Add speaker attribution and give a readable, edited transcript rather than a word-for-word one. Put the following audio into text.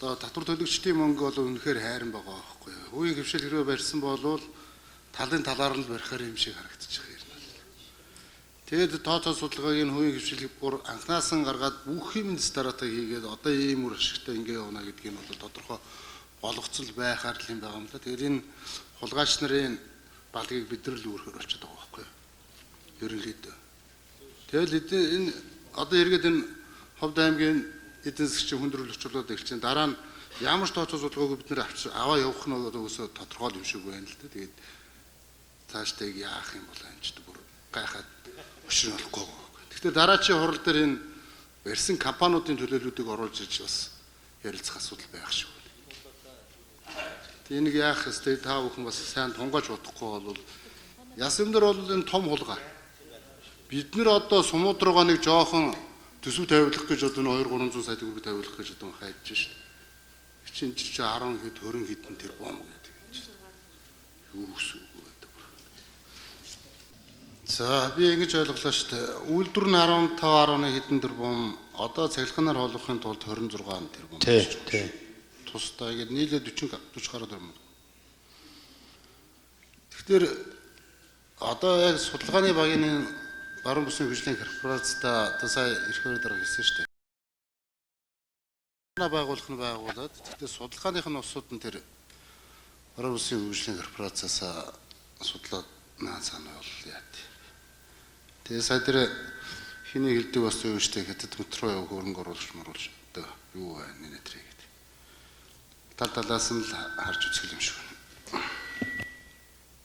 Speaker 1: одоо татвар төлөгчдийн мөнгө бол үнэхээр хайран байгаа байхгүй юу. Үеийн хөвшил хэрвээ барьсан бол талын талаар нь барихаар юм шиг харагдчих юм. Тэгээд тооцоо судалгааг нь хувийн хөвшилийг бүр анхнаасан гаргаад бүх юм стратеги хийгээд одоо ийм үр ашигтай ингэ явна гэдгийг нь бол тодорхой болгоцол байхаар л юм байгаа юм л да. Тэгээд энэ хулгайч нарын балгийг бид нар л өөрөөр болчиход байгаа байхгүй юу. Ерөнхийдөө. Тэгэл энэ одоо эргээд энэ Ховд аймгийн эдийн засгийн хүндрэл өчрлөөд ирчихсэн. Дараа нь ямар ч тооцоо судалгаагүй бид нэр аваа явах нь өсөө тодорхой юм шиг байна л да. Тэгээд цаашдаа яах юм бол амжид бүр гайхаад өшрөн болохгүй. Гэхдээ дараачийн хурал дээр энэ барьсан компаниудын төлөөллүүдийг оруулж ирж бас ярилцах асуудал байх шиг байна. Тэгээд энийг яах вэ? Та бүхэн бас сайн тунгааж бодохгүй бол ясамдар бол энэ том хулгай. Бид нэр одоо сумууд руугаа нэг жоохон төсөв тавиулах гэж одоо 2-300 сая төгрөг тавиулах гэж одоо хайж шээ. Чинь 10 хэд 20 хэдэн тэрбум гэдэг юм чинь. Юу гэсэн үг вэ? За би ингэж ойлголоо шүү дээ. Үйлдвэр нь 15.1 хэдэн тэрбум, одоо цахилгаанаар холбохын тулд 26 тэрбум. Тий. Тусдаа ингэ нийлээ 40 гаруй тэрбум. Тэгэхээр одоо яг судалгааны багийн баруун бүсийн хөгжлийн корпорацтай одоо сая ирэх өрөө дараа хэлсэн шүү дээ. Байгуулах нь байгуулад тэгтээ судалгааных нь усууд нь тэр баруун бүсийн хөгжлийн корпорацаас судлаад наацаана бол яа. Тэгээ сая тэр хиний хэлдэг бас юу штэ хятад метро яв хөрөнгө оруулагч маруулж одоо юу байна нэ тэр гэдэг. Тал талаас нь л харж үзэх юм шиг байна.